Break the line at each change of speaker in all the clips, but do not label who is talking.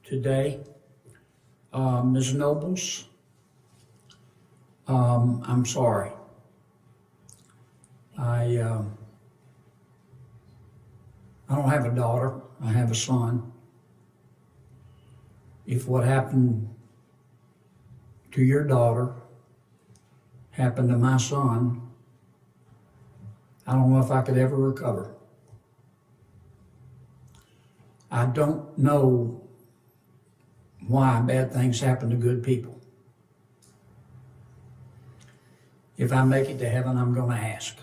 today. Ms. Nobles, I'm sorry. I don't have a daughter, I have a son. If what happened to your daughter happened to my son, I don't know if I could ever recover. I don't know why bad things happen to good people. If I make it to heaven, I'm going to ask.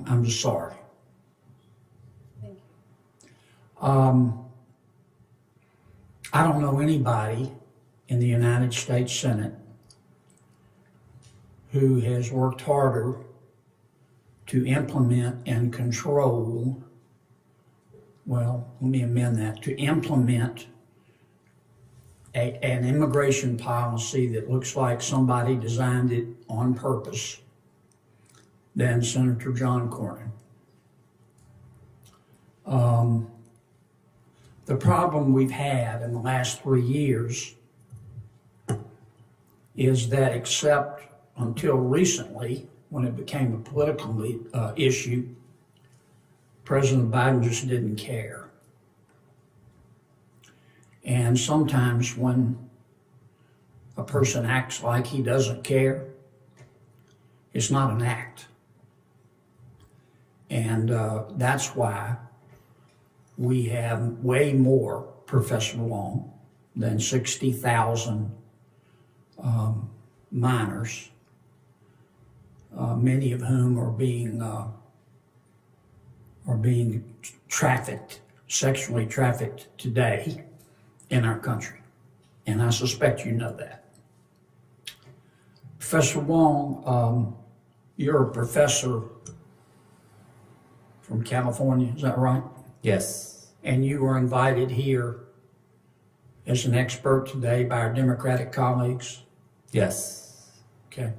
I'm just sorry.
Thank you.
I don't know anybody in the United States Senate who has worked harder to implement and control, well, let me amend that, to implement an immigration policy that looks like somebody designed it on purpose than Senator John Cornyn. The problem we've had in the last 3 years is that except until recently, when it became a political issue, President Biden just didn't care. And sometimes when a person acts like he doesn't care, it's not an act. And that's why we have way more, Professor Wong, than 60,000 minors, many of whom are being trafficked, sexually trafficked today in our country. And I suspect you know that. Professor Wong, you're a professor from California, is that right?
Yes.
And you were invited here as an expert today by our Democratic colleagues?
Yes.
Okay.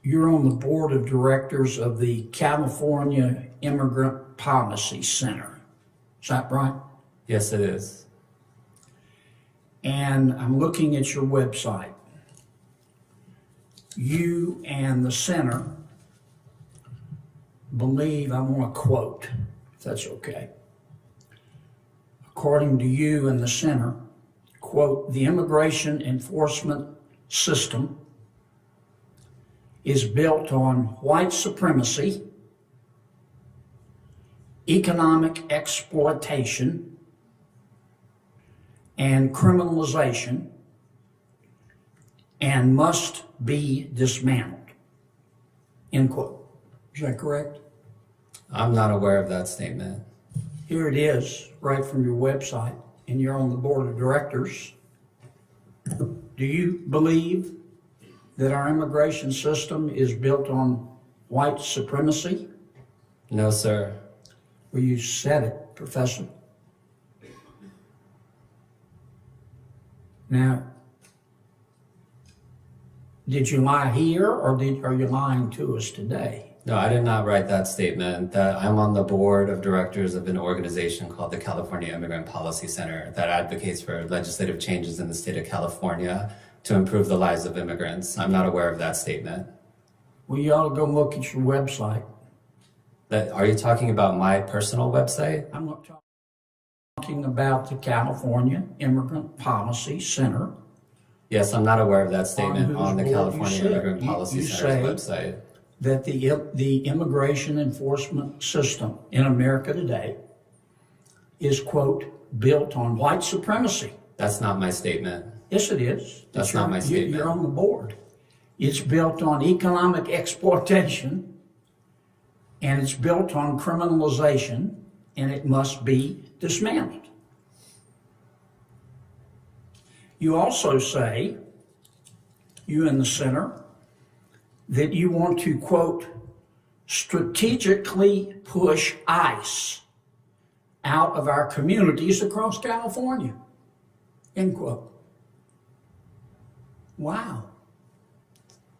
You're on the board of directors of the California Immigrant Policy Center. Is that right?
Yes, it is.
And I'm looking at your website. You and the center believe, I want to quote, if that's okay. According to you and the center, quote, the immigration enforcement system is built on white supremacy, economic exploitation, and criminalization, and must be dismantled, end quote. Is that correct?
I'm not aware of that statement.
Here it is, right from your website, and you're on the board of directors. Do you believe that our immigration system is built on white supremacy?
No, sir.
Well, you said it, Professor. Now, did you lie here, or are you lying to us today?
No, I did not write that statement. That I'm on the board of directors of an organization called the California Immigrant Policy Center that advocates for legislative changes in the state of California to improve the lives of immigrants. I'm not aware of that statement.
Well, you ought to go look at your website.
Are you talking about my personal website?
I'm not talking about the California Immigrant Policy Center.
Yes, I'm not aware of that statement on the
board
California Immigrant Policy Center's website.
That the immigration enforcement system in America today is, quote, built on white supremacy.
That's not my statement.
Yes, it is.
That's not my statement.
You're on the board. It's built on economic exploitation, and it's built on criminalization, and it must be dismantled. You also say, you in the center, that you want to, quote, strategically push ICE out of our communities across California, end quote. Wow.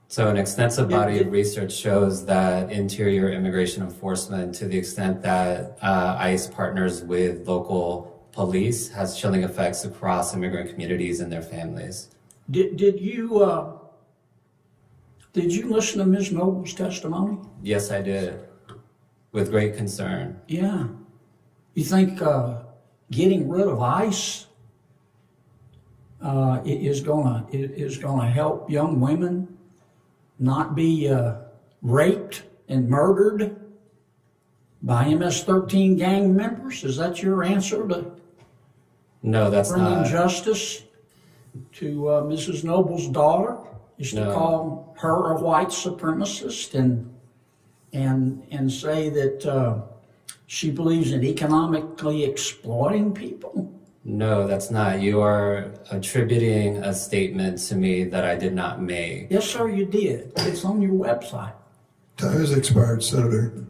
So an extensive body of research shows that interior immigration enforcement, to the extent that ICE partners with local police, has chilling effects across immigrant communities and their families.
Did you listen to Ms. Noble's testimony?
Yes, I did, with great concern.
Yeah. You think getting rid of ICE is gonna help young women not be raped and murdered by MS-13 gang members? Is that your answer to
No, that's
bringing
not.
justice to Mrs. Noble's daughter? Is to
No.
call her a white supremacist and say that she believes in economically exploiting people?
No, that's not. You are attributing a statement to me that I did not make.
Yes, sir, you did. It's on your website.
Time has expired, Senator.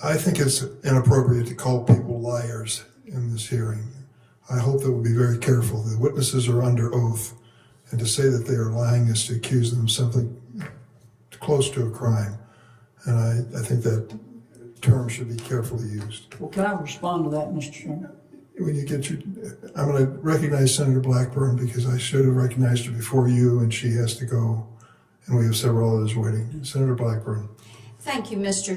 I think it's inappropriate to call people liars in this hearing. I hope that we'll be very careful. The witnesses are under oath, and to say that they are lying is to accuse them of something close to a crime. And I think that term should be carefully used.
Well, can I respond to that, Mr. Chairman?
When you get I'm going to recognize Senator Blackburn because I should have recognized her before you, and she has to go, and we have several others waiting. Senator Blackburn.
Thank you, Mr.